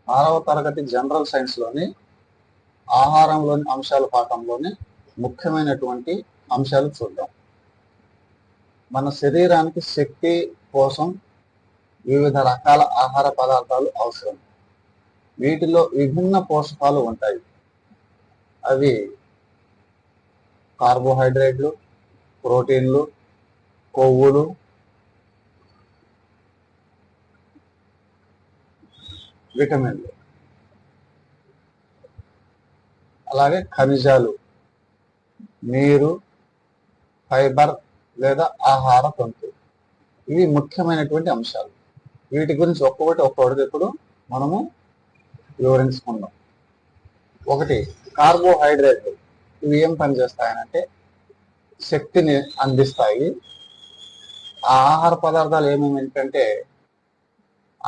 6వ తరగతి జనరల్ సైన్స్లోని ఆహారంలోని అంశాల పాఠంలోని ముఖ్యమైనటువంటి అంశాలు చూద్దాం. మన శరీరానికి శక్తి కోసం వివిధ రకాల ఆహార పదార్థాలు అవసరం. వీటిలో విభిన్న పోషకాలు ఉంటాయి. అవి కార్బోహైడ్రేట్లు, ప్రోటీన్లు, కొవ్వులు, విటమిన్లు, అలాగే ఖనిజాలు, నీరు, ఫైబర్ లేదా ఆహార తంతు. ఇవి ముఖ్యమైనటువంటి అంశాలు. వీటి గురించి ఒక్కొక్కటి ఇప్పుడు మనము వివరించుకుందాం. ఒకటి, కార్బోహైడ్రేట్లు. ఇవి ఏం పనిచేస్తాయనంటే శక్తిని అందిస్తాయి. ఆ ఆహార పదార్థాలు ఏమేమి ఏంటంటే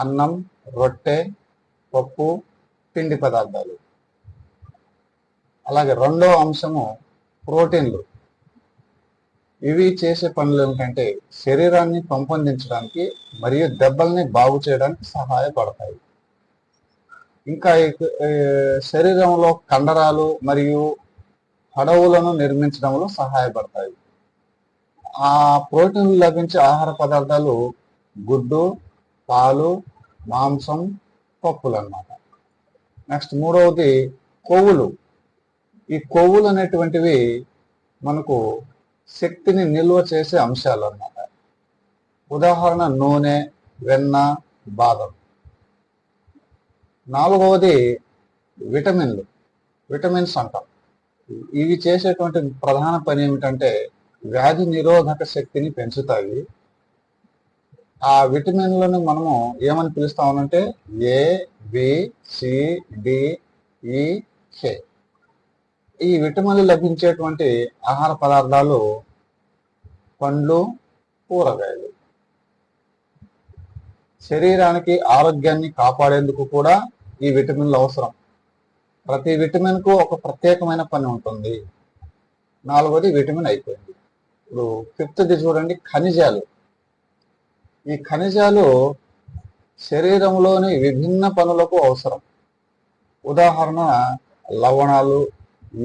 అన్నం, రొట్టె, పప్పు, పిండి పదార్థాలు. అలాగే రెండో అంశము ప్రోటీన్లు. ఇవి చేసే పనులు ఏమిటంటే శరీరాన్ని పెంపొందించడానికి మరియు దెబ్బల్ని బాగు చేయడానికి సహాయపడతాయి. ఇంకా శరీరంలో కండరాలు మరియు హడవులను నిర్మించడంలో సహాయపడతాయి. ఆ ప్రోటీన్లు లభించే ఆహార పదార్థాలు గుడ్డు, పాలు, మాంసం, పప్పులు అన్నమాట. నెక్స్ట్ మూడవది కొవ్వులు. ఈ కొవ్వులు అనేటువంటివి మనకు శక్తిని నిల్వ చేసే అంశాలు అన్నమాట. ఉదాహరణ నూనె, వెన్న, బాదం. నాలుగవది విటమిన్లు, విటమిన్స్ అంటాం. ఇవి చేసేటువంటి ప్రధాన పని ఏమిటంటే వ్యాధి నిరోధక శక్తిని పెంచుతాయి. ఆ విటమిన్లను మనము ఏమని పిలుస్తామంటే ఏ, బి, సి, డి, ఈ, కే. ఈ విటమిన్లు లభించేటువంటి ఆహార పదార్థాలు పండ్లు, కూరగాయలు. శరీరానికి ఆరోగ్యాన్ని కాపాడేందుకు కూడా ఈ విటమిన్లు అవసరం. ప్రతి విటమిన్ కు ఒక ప్రత్యేకమైన పని ఉంటుంది. నాలుగోది విటమిన్ అయిపోయింది. ఇప్పుడు ఫిఫ్త్ది చూడండి, ఖనిజాలు. ఈ ఖనిజాలు శరీరంలోని విభిన్న పనులకు అవసరం. ఉదాహరణ లవణాలు,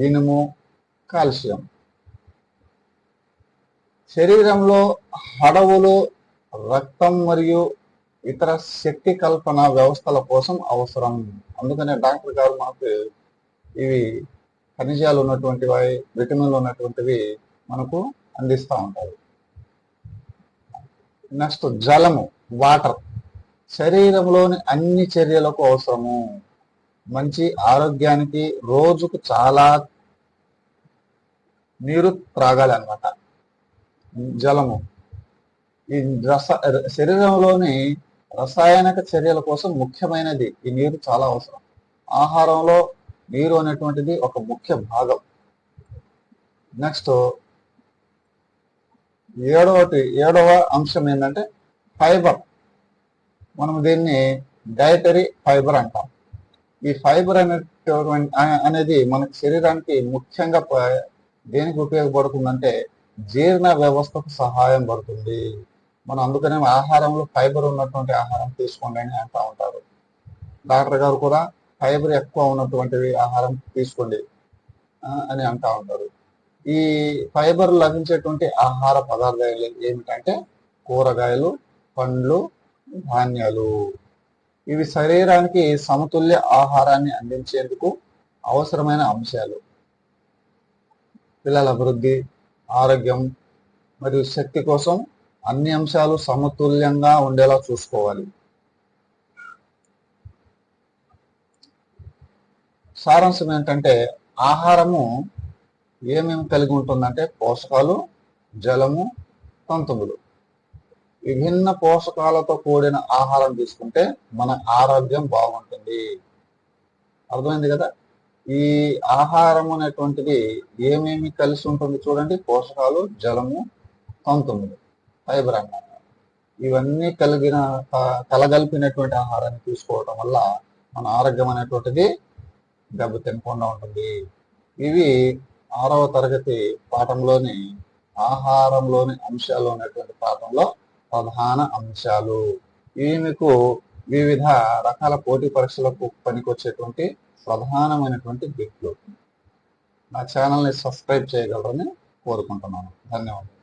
ఇనుము, కాల్షియం. శరీరంలో హడవులు, రక్తం మరియు ఇతర శక్తి కల్పన వ్యవస్థల కోసం అవసరం. అందుకనే డాక్టర్ గారు మనకు ఇవి ఖనిజాలు ఉన్నటువంటివి, విటమిన్లు ఉన్నటువంటివి మనకు అందిస్తూ ఉంటారు. నెక్స్ట్ జలము, వాటర్. శరీరంలోని అన్ని చర్యలకు అవసరము. మంచి ఆరోగ్యానికి రోజుకు చాలా నీరు త్రాగాలి అన్నమాట. జలము ఈ శరీరంలోని రసాయనిక చర్యల కోసం ముఖ్యమైనది. ఈ నీరు చాలా అవసరం. ఆహారంలో నీరు అనేటువంటిది ఒక ముఖ్య భాగం. నెక్స్ట్ ఏడవ అంశం ఏంటంటే ఫైబర్. మనం దీన్ని డైటరీ ఫైబర్ అంటాం. ఈ ఫైబర్ అనేది మనకి శరీరానికి ముఖ్యంగా దేనికి ఉపయోగపడుతుందంటే జీర్ణ వ్యవస్థకు సహాయం పడుతుంది. మనం అందుకనే ఆహారంలో ఫైబర్ ఉన్నటువంటి ఆహారం తీసుకోండి అని అంటూ ఉంటారు. డాక్టర్ గారు కూడా ఫైబర్ ఎక్కువ ఉన్నటువంటివి ఆహారం తీసుకోండి అని అంటూ ఉంటారు. ఈ ఫైబర్ లభించేటువంటి ఆహార పదార్థాలు ఏమిటంటే కూరగాయలు, పండ్లు, ధాన్యాలు. ఇవి శరీరానికి సమతుల్య ఆహారాన్ని అందించేందుకు అవసరమైన అంశాలు. పిల్లల అభివృద్ధి, ఆరోగ్యం మరియు శక్తి కోసం అన్ని అంశాలు సమతుల్యంగా ఉండేలా చూసుకోవాలి. సారాంశం ఏంటంటే ఆహారము ఏమేమి కలిగి ఉంటుందంటే పోషకాలు, జలము, తంతువులు. విభిన్న పోషకాలతో కూడిన ఆహారం తీసుకుంటే మన ఆరోగ్యం బాగుంటుంది. అర్థమైంది కదా? ఈ ఆహారం అనేటువంటిది ఏమేమి కలిసి ఉంటుంది చూడండి. పోషకాలు, జలము, తంతువులు, ఫైబర్ అన్నమాట. ఇవన్నీ కలగలిపినటువంటి ఆహారాన్ని తీసుకోవడం వల్ల మన ఆరోగ్యం అనేటువంటిది దెబ్బతినకుండా ఉంటుంది. ఇవి 6వ తరగతి పాఠంలోని ఆహారంలోని అంశాలు అనేటువంటి పాఠంలో ప్రధాన అంశాలు. ఇవి మీకు వివిధ రకాల పోటీ పరీక్షలకు పనికొచ్చేటువంటి ప్రధానమైనటువంటి బిట్లు. నా ఛానల్ని సబ్స్క్రైబ్ చేయగలరని కోరుకుంటున్నాను. ధన్యవాదాలు.